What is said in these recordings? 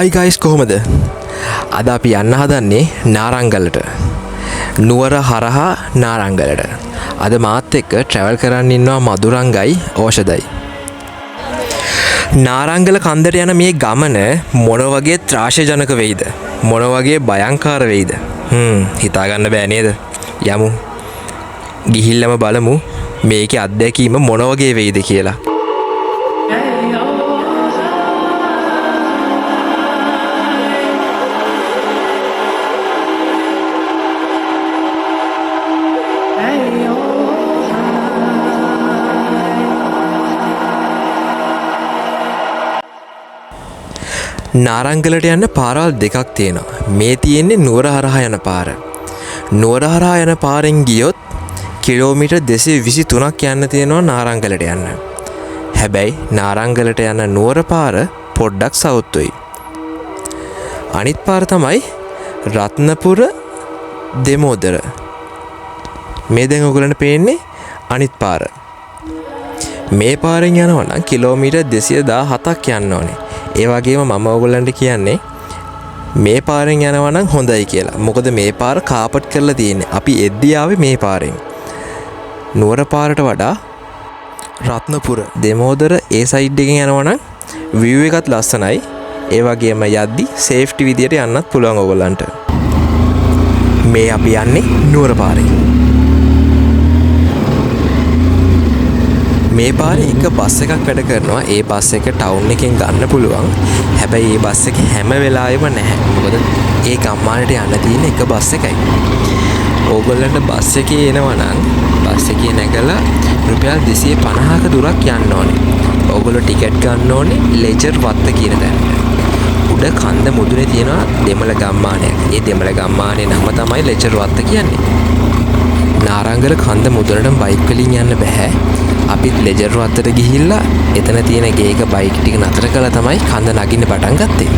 හයි guys කොහොමද? අද අපි යන්න හදන්නේ නාරංගලට. නුවර හරහා නාරංගලට. අද මාත් එක්ක ට්‍රැවල් කරන්න ඉන්නවා මදුරංගයි ඕෂදයි. නාරංගල කන්දට යන මේ ගමන මොන වගේ ත්‍රාසජනක වෙයිද? මොන වගේ භයංකාර වෙයිද? හිතාගන්න බෑ නේද? යමු. ගිහිල්ලම බලමු මේකේ අත්දැකීම මොන වගේ වෙයිද කියලා. නාරංගලට යන්න පාරවල් දෙකක් තියෙනවා. මේ තියෙන්නේ නුවර හරහා යන පාර. නුවර හරහා යන පාරෙන් ගියොත් කිලෝමීටර් 223ක් යන්න තියෙනවා නාරංගලට යන්න. හැබැයි නාරංගලට යන නුවර පාර පොඩ්ඩක් සවුත්තුයි. අනිත් පාර තමයි රත්නපුර දෙමෝදර. මේ දැන් ඔයගලන්ට පේන්නේ අනිත් පාර. මේ පාරෙන් යනවා නම් කිලෝමීටර් 217ක් යන්න ඕනේ. ඒ වගේම මම ඔයගලන්ට කියන්නේ මේ පාරෙන් යනවා නම් හොඳයි කියලා. මොකද මේ පාර කාපට් කරලා තියෙන්නේ. අපි එද්දී ආවේ මේ පාරෙන්. නුවර පාරට වඩා රත්නපුර දෙමෝදර ඒ සයිඩ් එකෙන් යනවා නම් view එකත් ලස්සනයි. ඒ වගේම යද්දි සේෆ්ටි විදියට යන්නත් පුළුවන් ඔයගලන්ට. මේ අපි යන්නේ නුවර පාරේ. මේ පාරේ එක බස් එකක් වැඩ කරනවා. ඒ බස් එක ටවුන් එකෙන් ගන්න පුළුවන්. හැබැයි ඒ බස් එක හැම වෙලාවෙම නැහැ. මොකද ඒ ගම්මානට යන්න තියෙන එක බස් එකයි. ඕගොල්ලන්ට බස් එකේ එනවා නම් බස් එකේ නැගලා රුපියල් 250ක දුරක් යන්න ඕනේ. ඕගොල්ලෝ ටිකට් ගන්න ඕනේ ලෙජර් වත්ත කියන තැනට. උඩ කන්ද මුදුනේ තියෙනවා දෙමළ ගම්මානයක්. ඒ දෙමළ ගම්මානේ නම තමයි ලෙජර් වත්ත කියන්නේ. නාරංගල කන්ද මුදුනට බයික් වලින් යන්න බෑ. අපිත් ලෙජර් වත්තට ගිහිල්ලා එතන තියෙන ගේක බයික් ටික නතර කළා තමයි කන්ද නගින්න පටන් ගත්තේ.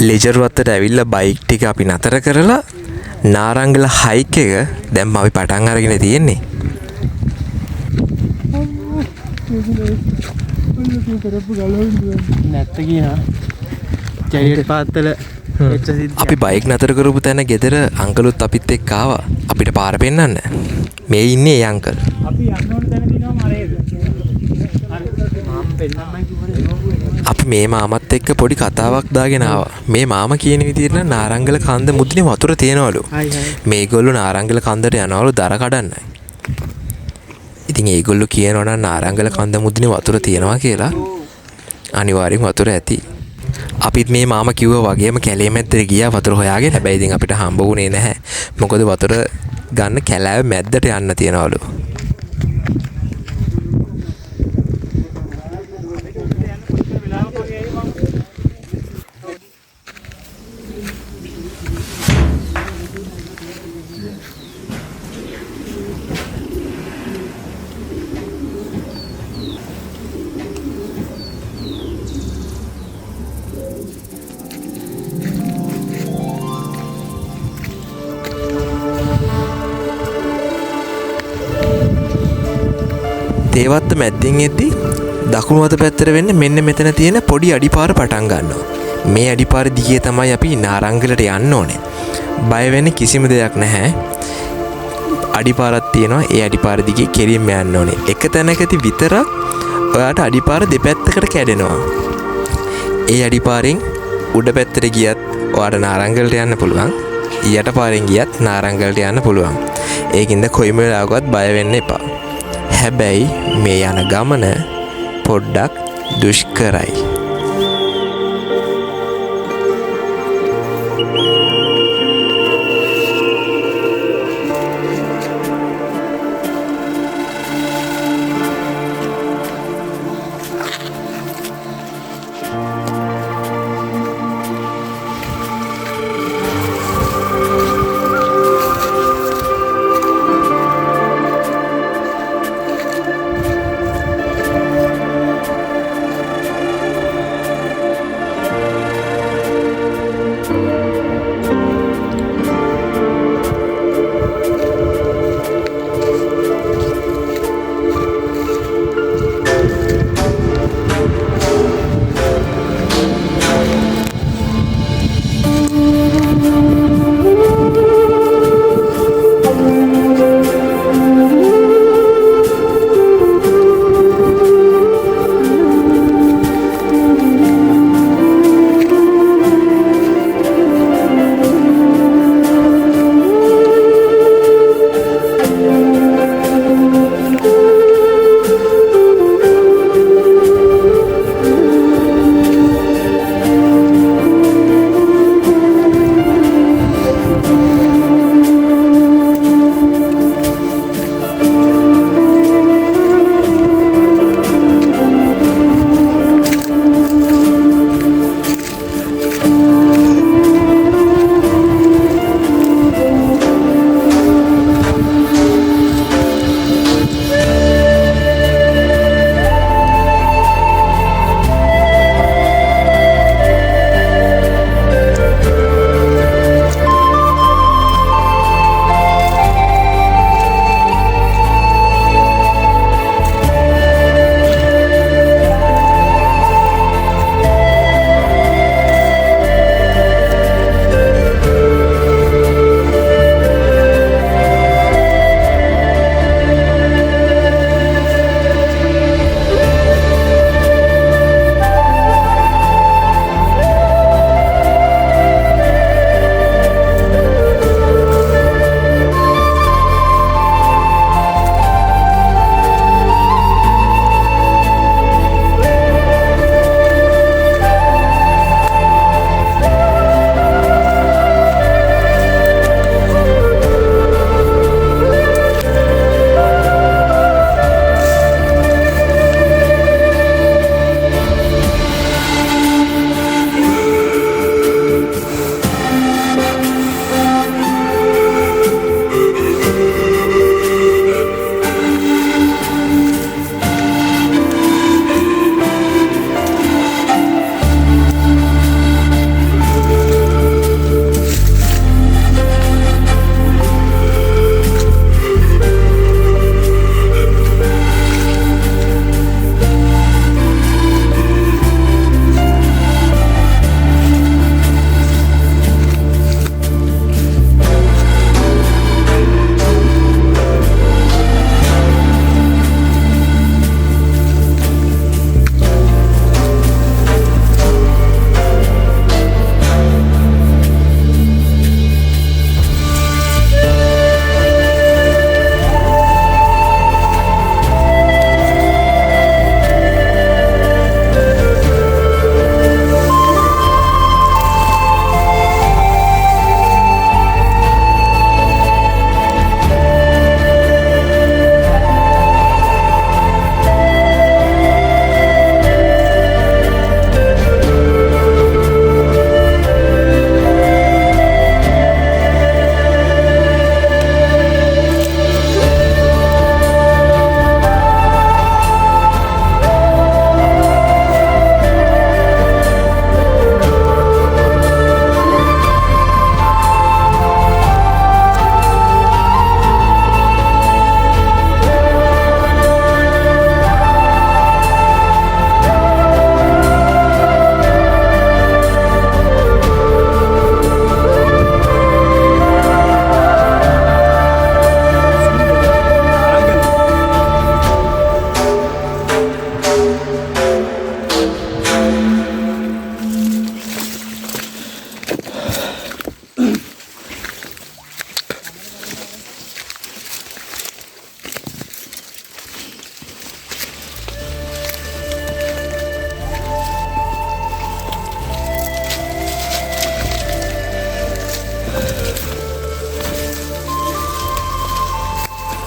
ලෙජර් වත්තට ඇවිල්ලා බයික් ටික අපි නතර කරලා නාරංගල හයික් එක දැන් අපි පටන් අරගෙන තියෙන්නේ. නැත්ත කියනවා. ජැරියට් පාත්තල අපි බයික් නතර කරපු තැන ගෙදර අංකලුත් අපිත් එක්ක ආවා. අපිට පාර පෙන්නන්න. මේ ඉන්නේ ඒ අංකල්. අපි යන්න ඕන තැන දිනවා මරේද? මම පෙන්නන්නයි කිව්වනේ. අපි මේ මාමත් එක්ක පොඩි කතාවක් දාගෙන ආවා. මේ මාමා කියන විදිහට නාරංගල කන්ද මුදුනේ වතුර තියනවලු. මේගොල්ලෝ නාරංගල කන්දට යනවලු දර කඩන්නයි. ඉතින් ඒගොල්ලෝ කියනවා නම් නාරංගල කන්ද මුදුනේ වතුර තියනවා කියලා. අනිවාර්යෙන් වතුර ඇති. අපිත් මේ මාමා කිව්වා වගේම කැලේ මැද්දට ගියා වතුර හොයාගෙන. හැබැයි ඉතින් අපිට හම්බ වුණේ නැහැ. මොකද වතුර ගන්න කැලෑව මැද්දට යන්න තියනවලු. තේවත්ත මැද්දෙන් එද්දී දකුණු අත පැත්තට වෙන්න මෙන්න මෙතන තියෙන පොඩි අඩිපාර පටන් ගන්නවා. මේ අඩිපාර දිගේ තමයි අපි නාරංගලට යන්න ඕනේ. බය වෙන්න කිසිම දෙයක් නැහැ. අඩිපාරක් තියෙනවා. ඒ අඩිපාර දිගේ කෙලින්ම යන්න ඕනේ. එක තැනකදී විතරක් ඔයාට අඩිපාර දෙපැත්තකට කැඩෙනවා. ඒ අඩිපාරෙන් උඩ පැත්තට ගියත් ඔයාට නාරංගලට යන්න පුළුවන්. යට පාරෙන් ගියත් නාරංගලට යන්න පුළුවන්. ඒකින්ද කොයිම වෙලාවකවත් බය වෙන්න එපා. හැබැයි මේ යන ගමන පොඩ්ඩක් දුෂ්කරයි.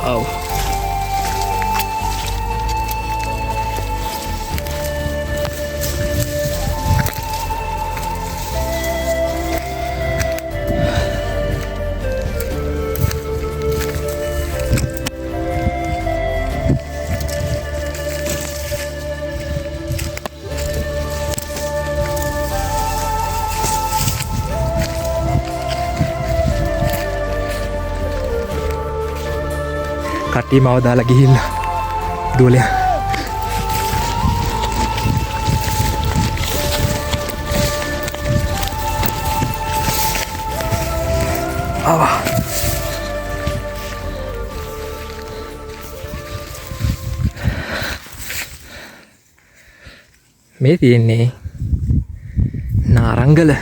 ඔව්. කට්ටිය මව දාලා ගිහිල්ලා දුවලයා. ආවා. මේ තියෙන්නේ නාරංගල.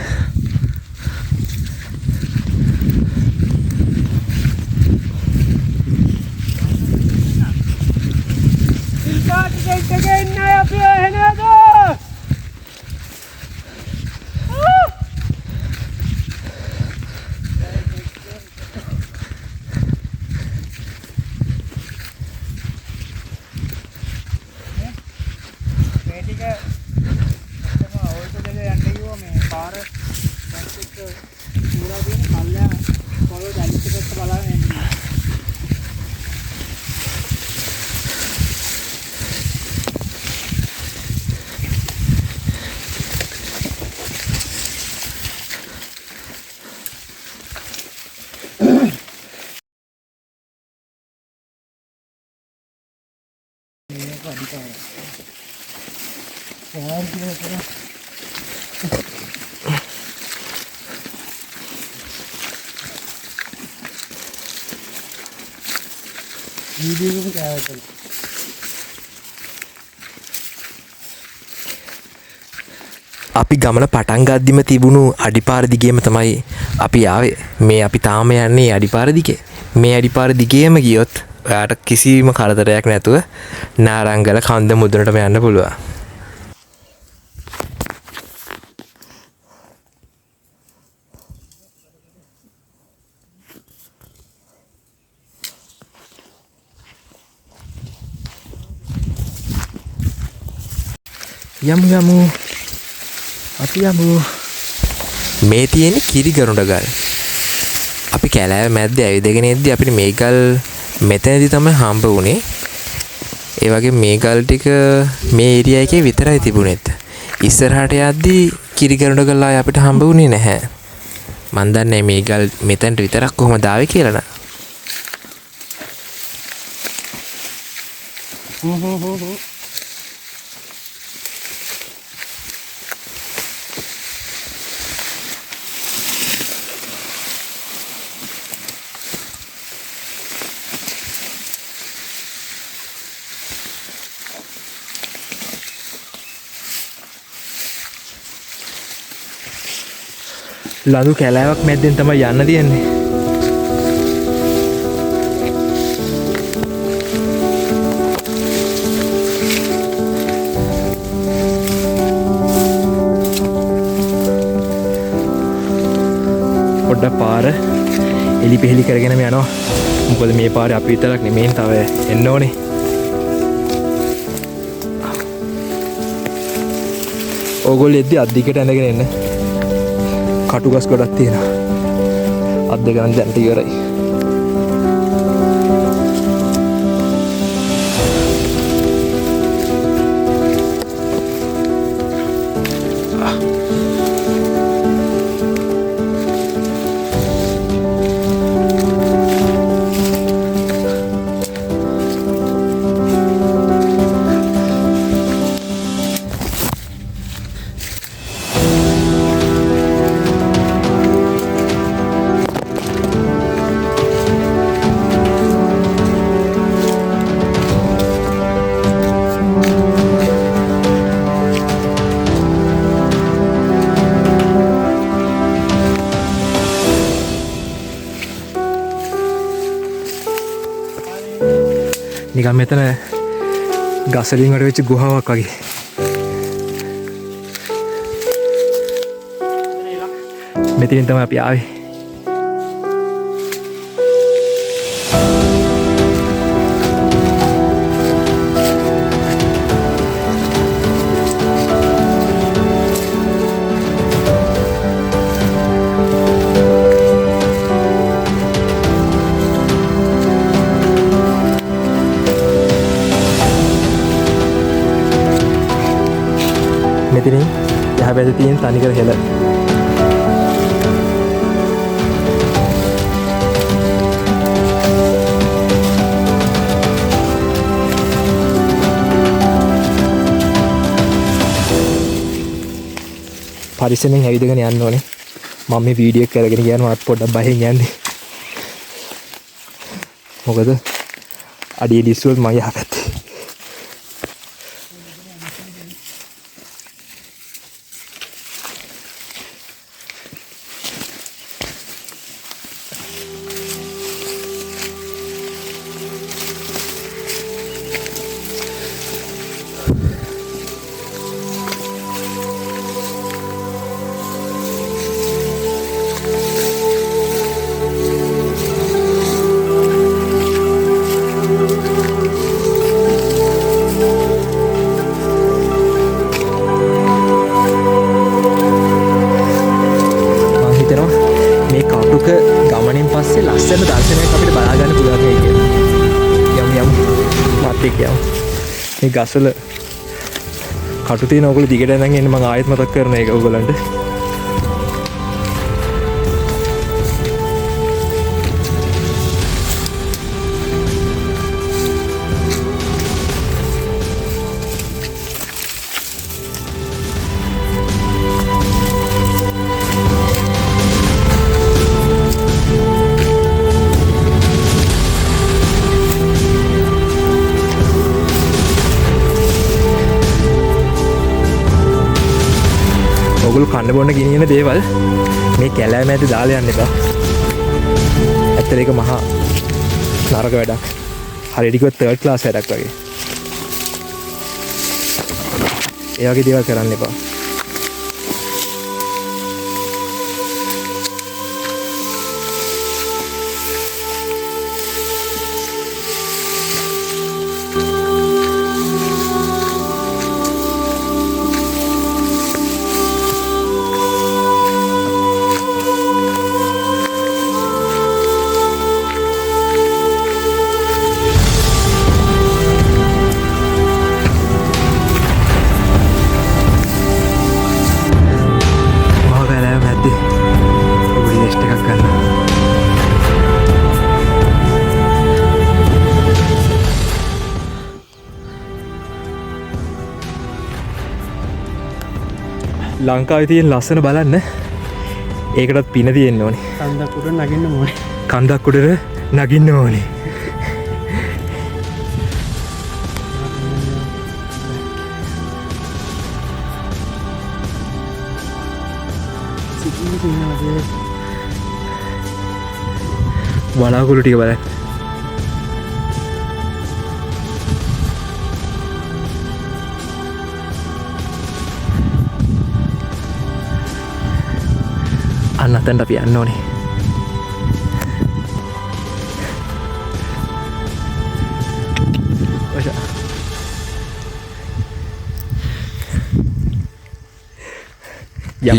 අපි ගමන පටන් ගද්දිම තිබුණු අඩිපාර දිගේම තමයි අපි ආවේ. මේ අපි තාම යන්නේ අඩිපාර දිගේ. මේ අඩිපාර දිගේම ගියොත් ඔයාට කිසිම කරදරයක් නැතුව නාරංගල කන්ද මුදුනටම යන්න පුළුවන්. යමු අපි යමු. මේ තියෙන්නේ කිරිගරුඬ ගල්. අපි කැලෑව මැද්දේ ඇවිදගෙන ඉද්දි අපිට මේ ගල් මෙතනදී තමයි හම්බ වුණේ. ඒ වගේ මේ ගල් ටික මේ ඒරියා එකේ විතරයි තිබුණෙත්. ඉස්සරහට යද්දී කිරිගරුඬ ගල් ආයේ අපිට හම්බ වුණේ නැහැ. මන් දන්නේ මේ ගල් මෙතනට විතරක් කොහොමද ආවේ කියලා නා. ලදු කැලෑවක් මැද්දෙන් තමයි යන්න තියෙන්නේ. පොඩ්ඩක් පාර එලි පෙහෙලි කරගෙනම යනවා. මොකද මේ පාරේ අපි විතරක් නෙමෙයි තව එන්න ඕනේ. ඕගොල්ලෝ එද්දි අද්දිකට ඇඳගෙන එන්න. කටුගස් ගොඩක් තියෙනවා. අත් දෙක නම් දැන්ට ඉවරයි. නිකන් මෙතන ගසලින් වල වෙච්ච ගුහාවක් වගේ. මෙතනින් තමයි අපි ආවේ. මෙතනින් එහා පැත්තේ තියෙන තනිකර හෙල. පරිස්සමෙන් ඇවිදගෙන යන්න ඕනේ. මම මේ වීඩියෝ එක කරගෙන යනවා පොඩ්ඩක් බහින් යන්නේ. මොකද අඩිය ලිස්සුවොත් මම යහපැත්තේ. ගමනින් පස්සේ ලස්සන දර්ශනයක් අපිට බලා ගන්න පුළුවන් වෙයි කියලා. යමු මාත් එක්ක යමු. මේ ගස්වල කටු තියෙන ඕගොල්ලෝ දිගට යනනම් එන්න මම ආයෙත් මතක් කරන එක ඕගොල්ලන්ට. ඔගොල්ලෝ කන්න බොන්න ගෙනියන දේවල් මේ කැලෑම ඇද්ද දාලා යන්න එපා. ඇත්තට ඒක මහා නරක වැඩක්. හරියට කිව්වොත් තර්ඩ් ක්ලාස් වැඩක් වගේ. ඒ වගේ දේවල් කරන්න එපා. ලංකාවේ තියෙන ලස්සන බලන්න ඒකටත් පින තියෙන්න ඕනේ. කන්දක් උඩ නගින්න ඕනේ. කන්දක් උඩට නගින්න ඕනේ. වලාකුළු ටික බලන්න. අන්න අතන්ට අපි යන්න ඕනේ.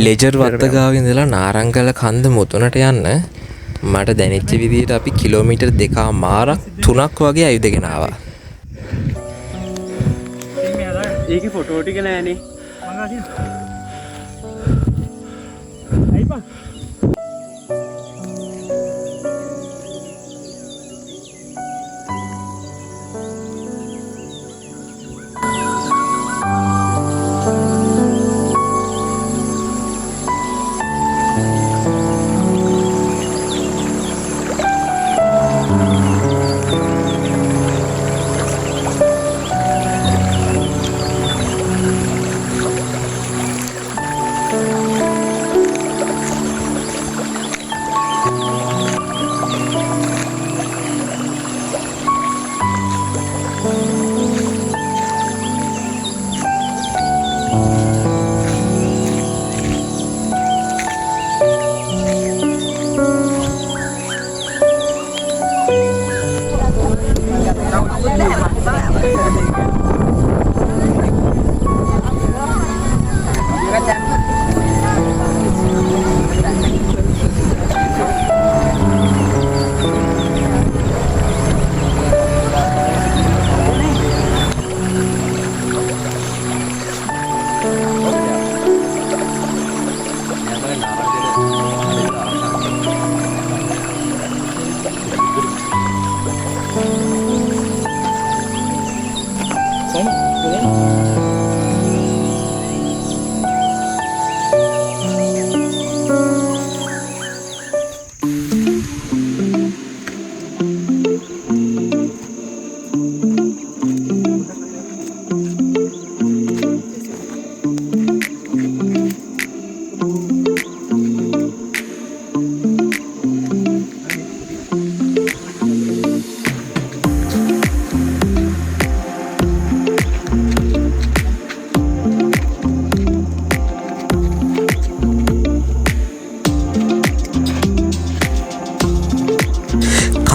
ලෙජර් වත්තගාව ඉඳලා නාරංගල කන්ද මුතුනට යන්න මට දැනෙච්ච විදිහට අපි කිලෝමීටර් 2.5 වගේ ඇවිදගෙන ආවා. ඒකේ ෆොටෝ ටික නෑනේ. අයිපා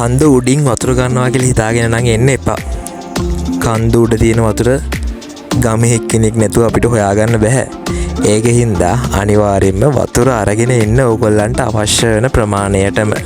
කන්ද උඩින් වතුර ගන්නවා කියලා හිතාගෙන නම් එන්න එපා. කන්ද උඩ තියෙන වතුර ගමේ එක්කෙනෙක් නැතුව අපිට හොයාගන්න බෑ. ඒක හින්දා අනිවාර්යයෙන්ම වතුර අරගෙන එන්න ඕගොල්ලන්ට අවශ්‍ය වෙන ප්‍රමාණයටම.